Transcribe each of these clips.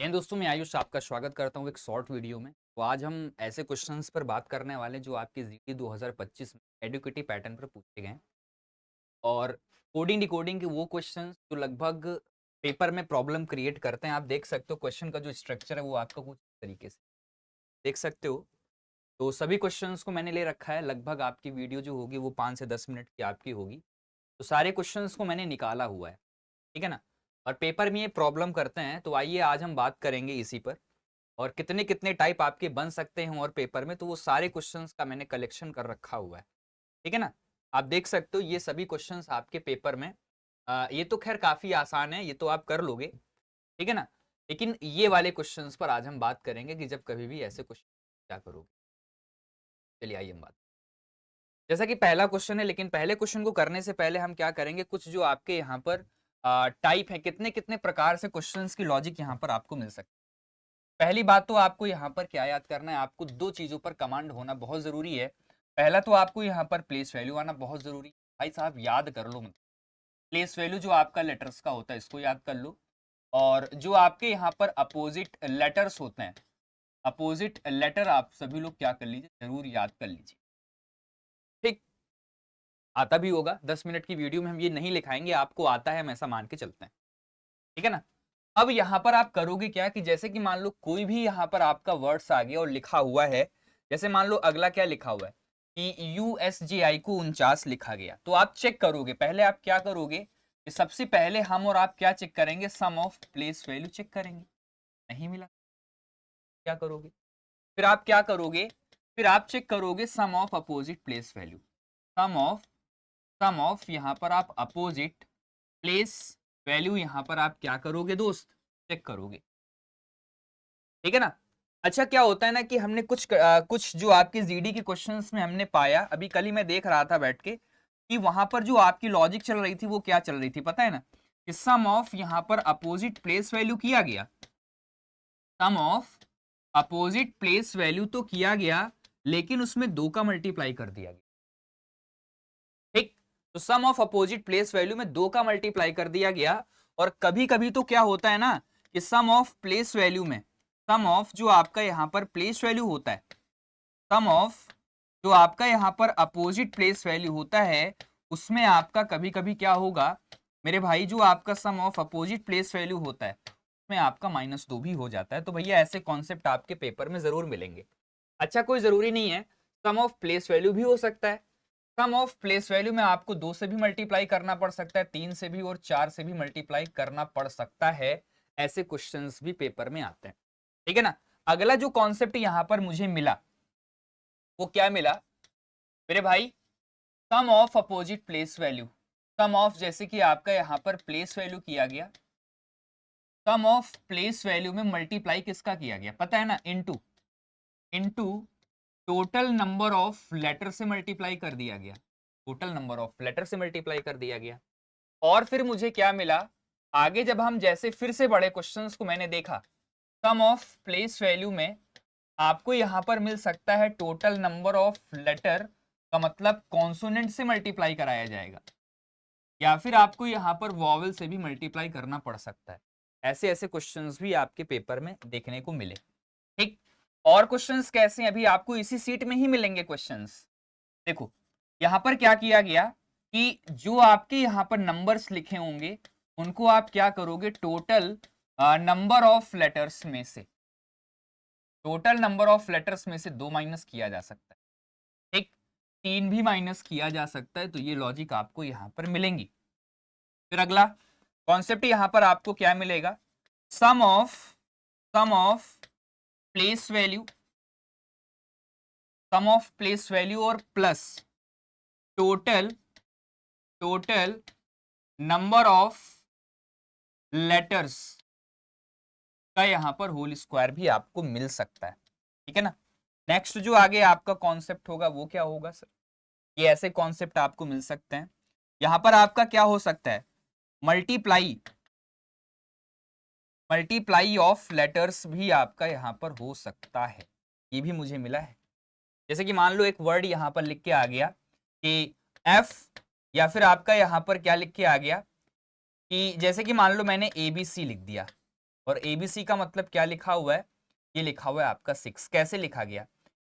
दोस्तों, मैं आयुष आपका स्वागत करता हूँ एक शॉर्ट वीडियो में। तो आज हम ऐसे क्वेश्चंस पर बात करने वाले हैं जो आपके जीडी 2025 में एडुकेटिव पैटर्न पर पूछे गए हैं। और कोडिंग डिकोडिंग के वो क्वेश्चंस जो लगभग पेपर में प्रॉब्लम क्रिएट करते हैं। आप देख सकते हो क्वेश्चन का जो स्ट्रक्चर है वो आपका कुछ इस तरीके से देख सकते हो। तो सभी क्वेश्चंस को मैंने ले रखा है। लगभग आपकी वीडियो जो होगी वो 5 से 10 मिनट की आपकी होगी। तो सारे क्वेश्चंस को मैंने निकाला हुआ है, ठीक है ना। और पेपर में ये प्रॉब्लम करते हैं, तो आइए आज हम बात करेंगे इसी पर। और कितने कितने टाइप आपके बन सकते हैं और पेपर में, तो वो सारे क्वेश्चंस का मैंने कलेक्शन कर रखा हुआ है, ठीक है ना। आप देख सकते हो ये सभी क्वेश्चंस आपके पेपर में। ये तो खैर काफी आसान है, ये तो आप कर लोगे, ठीक है ना। लेकिन ये वाले क्वेश्चंस पर आज हम बात करेंगे कि जब कभी भी ऐसे क्वेश्चन क्या करोगे। चलिए आइए हम बात, जैसा कि पहला क्वेश्चन है। लेकिन पहले क्वेश्चन को करने से पहले हम क्या करेंगे, कुछ जो आपके यहाँ पर टाइप है, कितने कितने प्रकार से क्वेश्चंस की लॉजिक यहाँ पर आपको मिल सकती है। पहली बात तो आपको यहाँ पर क्या याद करना है, आपको दो चीजों पर कमांड होना बहुत जरूरी है। पहला तो आपको यहाँ पर प्लेस वैल्यू आना बहुत जरूरी है। भाई साहब याद कर लो, मतलब प्लेस वैल्यू जो आपका लेटर्स का होता है इसको याद कर लो। और जो आपके यहाँ पर अपोजिट लेटर्स होते हैं, अपोजिट लेटर आप सभी लोग क्या कर लीजिए, जरूर याद कर लीजिए। ठीक, आता भी होगा, 10 मिनट की वीडियो में हम ये नहीं लिखाएंगे, आपको आता है, हम ऐसा मान के चलते हैं, ठीक है ना। अब यहाँ पर आप करोगे क्या कि जैसे कि मान लो कोई भी यहाँ पर आपका वर्ड्स आ गया और लिखा हुआ है। जैसे मान लो अगला क्या लिखा हुआ है कि USGI को 49 लिखा गया, तो आप चेक करोगे। पहले आप क्या करोगे कि सबसे पहले हम और आप क्या चेक करेंगे, सम ऑफ प्लेस वैल्यू चेक करेंगे। नहीं मिला, क्या करोगे, फिर आप क्या करोगे, फिर आप चेक करोगे sum of opposite place value. Sum of, sum of यहाँ पर आप अपोजिट प्लेस वैल्यू यहाँ पर आप क्या करोगे दोस्त, चेक करोगे, ठीक है ना। अच्छा क्या होता है ना कि हमने कुछ जो आपके जीडी के क्वेश्चंस में हमने पाया, अभी कल ही मैं देख रहा था बैठ के, कि वहां पर जो आपकी लॉजिक चल रही थी वो क्या चल रही थी पता है ना, कि सम ऑफ यहाँ पर अपोजिट प्लेस वैल्यू किया गया। Sum of opposite place value तो किया गया, लेकिन उसमें 2 का मल्टीप्लाई कर दिया गया। ठीक, तो सम ऑफ अपोजिट प्लेस वैल्यू में 2 का मल्टीप्लाई कर दिया गया। और कभी कभी तो क्या होता है ना कि सम ऑफ प्लेस वैल्यू में, सम ऑफ जो आपका यहां पर प्लेस वैल्यू होता है, सम ऑफ जो आपका यहां पर अपोजिट प्लेस वैल्यू होता है, उसमें आपका कभी कभी क्या होगा मेरे भाई, जो आपका सम ऑफ अपोजिट प्लेस वैल्यू होता है उसमें आपका -2 भी हो जाता है। तो भैया ऐसे कॉन्सेप्ट आपके पेपर में जरूर मिलेंगे। अच्छा कोई जरूरी नहीं है सम ऑफ प्लेस वैल्यू भी हो सकता है। सम ऑफ प्लेस वैल्यू में आपको 2 से भी मल्टीप्लाई करना पड़ सकता है, 3 से भी और 4 से भी मल्टीप्लाई करना पड़ सकता है। ऐसे क्वेश्चंस भी पेपर में आते हैं, ठीक है ना। अगला जो कॉन्सेप्ट यहां पर मुझे मिला वो क्या मिला मेरे भाई, sum of opposite place value. Sum of जैसे कि आपका यहां पर प्लेस वैल्यू किया गया, सम ऑफ प्लेस वैल्यू में मल्टीप्लाई किसका किया गया पता है ना, into, into total number of letter से मल्टीप्लाई कर दिया गया। टोटल नंबर ऑफ लेटर से मल्टीप्लाई कर दिया गया। और फिर मुझे क्या मिला, आगे जब हम जैसे फिर से बड़े क्वेश्चंस को मैंने देखा, सम ऑफ प्लेस वैल्यू में आपको यहां पर मिल सकता है टोटल नंबर ऑफ लेटर, का मतलब कॉन्सोनेंट से मल्टीप्लाई कराया जाएगा, या फिर आपको यहां पर वॉवल से भी मल्टीप्लाई करना पड़ सकता है। ऐसे ऐसे क्वेश्चंस भी आपके पेपर में देखने को मिले, ठीक। और क्वेश्चंस कैसे हैं, अभी आपको इसी सीट में ही मिलेंगे क्वेश्चंस। देखो यहां पर क्या किया गया कि जो आपके यहां पर नंबर्स लिखे होंगे उनको आप क्या करोगे, टोटल नंबर ऑफ लेटर्स में से, टोटल नंबर ऑफ लेटर्स में से 2 माइनस किया जा सकता है, ठीक। 3 भी माइनस किया जा सकता है। तो ये लॉजिक आपको यहां पर मिलेंगी। फिर अगला कॉन्सेप्ट यहां पर आपको क्या मिलेगा, sum of, sum of place value, sum of place value और plus total, total number of letters का यहां पर होल स्क्वायर भी आपको मिल सकता है, ठीक है ना। नेक्स्ट जो आगे आपका कॉन्सेप्ट होगा वो क्या होगा सर, ये ऐसे कॉन्सेप्ट आपको मिल सकते हैं। यहां पर आपका क्या हो सकता है, मल्टीप्लाई, मल्टीप्लाई ऑफ लेटर्स भी आपका यहां पर हो सकता है। ये भी मुझे मिला है। जैसे कि मान लो एक वर्ड यहां पर लिख के आ गया कि एफ, या फिर आपका यहां पर क्या लिख के आ गया कि जैसे कि मान लो मैंने ABC लिख दिया, और ABC का मतलब क्या लिखा हुआ है, ये लिखा हुआ है आपका 6। कैसे लिखा गया,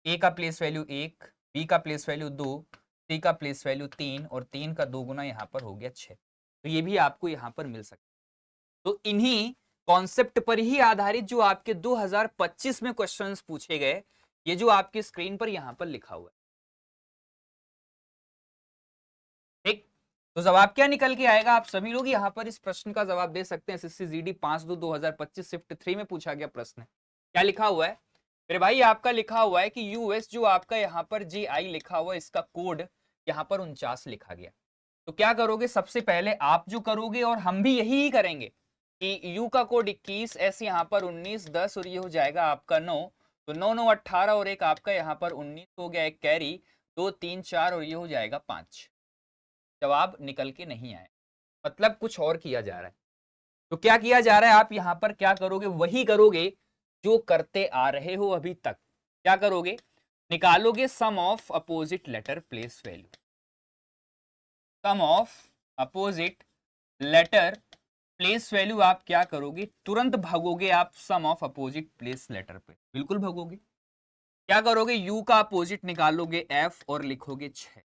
A का प्लेस वैल्यू 1, B का प्लेस वैल्यू 2, C का प्लेस वैल्यू 3 और 3 का 2 गुना यहाँ पर हो गया 6। तो ये भी आपको यहाँ पर मिल सकता है। तो इन्हीं कॉन्सेप्ट पर ही आधारित जो आपके 2025 में क्वेश्चंस पूछे गए, ये जो आपकी स्क्रीन पर यहाँ पर लिखा हुआ है, ठीक। तो जवाब क्या निकल के आएगा, आप सभी लोग यहाँ पर इस प्रश्न का जवाब दे सकते हैं। एसएससी जीडी 5/2/2025 शिफ्ट 3 में पूछा गया प्रश्न है। क्या लिखा हुआ है मेरे भाई, आपका लिखा हुआ है कि यूएस जो आपका यहाँ पर GI लिखा हुआ है, इसका कोड यहाँ पर 49 लिखा गया। तो क्या करोगे, सबसे पहले आप जो करोगे और हम भी यही करेंगे कि यू का कोड 21, एस यहाँ पर 19, 10 और ये हो जाएगा आपका 9। तो 9 9 18 और एक आपका यहाँ पर 19 हो गया, एक कैरी, 2 3 4 और ये हो जाएगा 5। जवाब निकल के नहीं आया, मतलब कुछ और किया जा रहा है। तो क्या किया जा रहा है, आप यहां पर क्या करोगे, वही करोगे जो करते आ रहे हो अभी तक। क्या करोगे, निकालोगे sum of opposite letter place value. Sum of opposite letter place value आप क्या करोगे, तुरंत भागोगे आप sum of opposite place letter पे, बिल्कुल भागोगे। क्या करोगे, यू का अपोजिट निकालोगे F और लिखोगे 6,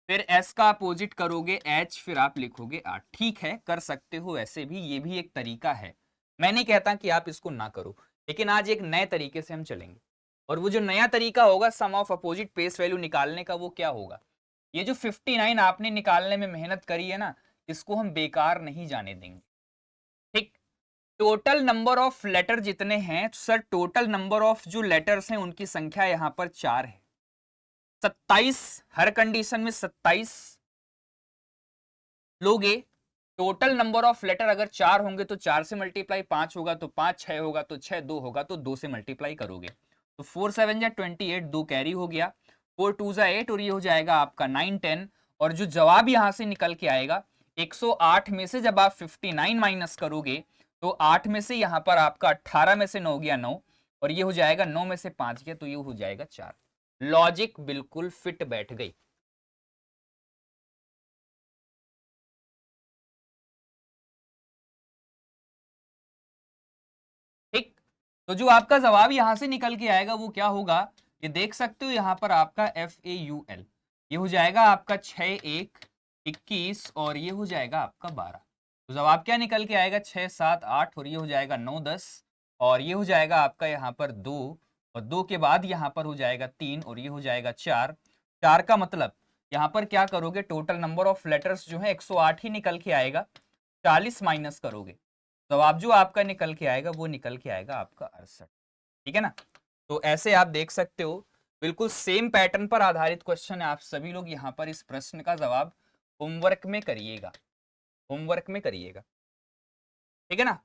फिर S का अपोजिट करोगे H, फिर आप लिखोगे 8। ठीक है, कर सकते हो ऐसे भी, ये भी एक तरीका है। मैं नहीं कहता कि आप इसको ना करो, लेकिन आज एक नए तरीके से हम चलेंगे। और वो जो नया तरीका होगा सम ऑफ अपोजिट प्लेस वैल्यू निकालने का, वो क्या होगा, ये जो 59 आपने निकालने में मेहनत करी है ना, इसको हम बेकार नहीं जाने देंगे। ठीक, टोटल नंबर ऑफ लेटर जितने हैं सर, टोटल नंबर ऑफ जो लेटर्स हैं उनकी संख्या यहां पर 4 है। 27, हर कंडीशन में 27 लोगे। टोटल नंबर ऑफ लेटर अगर 4 होंगे तो 4 से मल्टीप्लाई, 5 होगा तो 5, 6 होगा तो 6, 2 होगा तो 2 से मल्टीप्लाई करोगे। तो 4 7 जा 28, 2 कैरी हो गया, 4 2 जा 8 और ये हो जाएगा आपका 9 10। और जो जवाब यहां से निकल के आएगा, 108 में से जब आप 59 माइनस करोगे तो 8 में से यहां पर आपका 18 में से 9 गया 9, और ये हो जाएगा 9 में से 5 गया तो ये हो जाएगा 4। लॉजिक बिल्कुल फिट बैठ गई। ठीक, तो जो आपका जवाब यहां से निकल के आएगा वो क्या होगा, ये देख सकते हो यहां पर आपका FAUL, ये हो जाएगा आपका 6 1 21 और ये हो जाएगा आपका 12। तो जवाब क्या निकल के आएगा, 6 7 8 और ये हो जाएगा 9 10 और ये हो जाएगा आपका यहाँ पर 2 और 2 के बाद यहाँ पर हो जाएगा 3 और ये हो जाएगा 4। 4 का मतलब यहाँ पर क्या करोगे, टोटल नंबर ऑफ लेटर्स जो है 108 ही निकल के आएगा, 40 माइनस करोगे, जवाब जो आपका निकल के आएगा वो निकल के आएगा आपका 68। ठीक है ना, तो ऐसे आप देख सकते हो, बिल्कुल सेम पैटर्न पर आधारित क्वेश्चन है। आप सभी लोग यहाँ पर इस प्रश्न का जवाब होमवर्क में करिएगा, होमवर्क में करिएगा। ठीक है ना,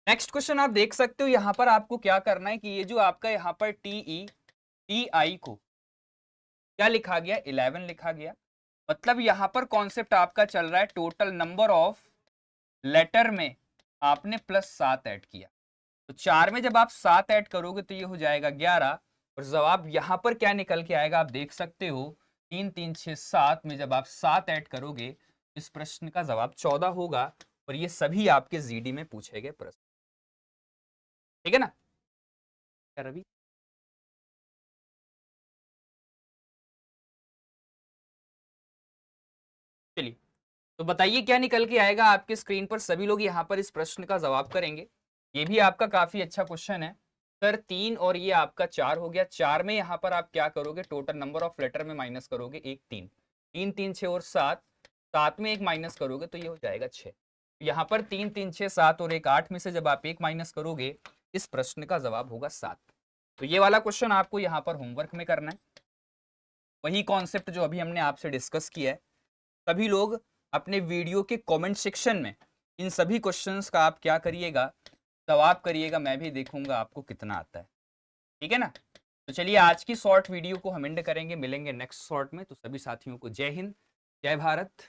नेक्स्ट क्वेश्चन आप देख सकते हो, यहाँ पर आपको क्या करना है कि ये जो आपका यहाँ पर TI को क्या लिखा गया, 11 लिखा गया। मतलब यहाँ पर कॉन्सेप्ट आपका चल रहा है टोटल नंबर ऑफ लेटर में आपने +7 ऐड किया। तो 4 में जब आप 7 ऐड करोगे तो ये हो जाएगा 11 और जवाब यहां पर क्या निकल के आएगा आप देख सकते हो, 3 3 6 7 में जब आप 7 ऐड करोगे इस प्रश्न का जवाब 14 होगा। और ये सभी आपके जीडी में पूछे गए प्रश्न। ठीक है ना, क्या रवि, चलिए तो बताइए क्या निकल के आएगा आपके स्क्रीन पर। सभी लोग यहाँ पर इस प्रश्न का जवाब करेंगे। ये भी आपका काफी अच्छा क्वेश्चन है सर। 3 और ये आपका 4 हो गया, 4 में यहाँ पर आप क्या करोगे, टोटल नंबर ऑफ लेटर में माइनस करोगे 1 3 3 3 6 और 7, 7 में एक माइनस करोगे तो ये हो जाएगा 6। यहाँ पर 3 3 6 7 और एक 8 में से जब आप एक माइनस करोगे इस प्रश्न का जवाब होगा 7। तो ये वाला क्वेश्चन आपको यहाँ पर होमवर्क में करना है, वही कॉन्सेप्ट जो अभी हमने आपसे डिस्कस किया है। सभी लोग अपने वीडियो के कमेंट सेक्शन में इन सभी क्वेश्चंस का आप क्या करिएगा, जवाब करिएगा, मैं भी देखूंगा आपको कितना आता है। ठीक है ना, तो चलिए आज की शॉर्ट वीडियो को हम एंड करेंगे, मिलेंगे नेक्स्ट शॉर्ट में। तो सभी साथियों को जय हिंद, जय भारत।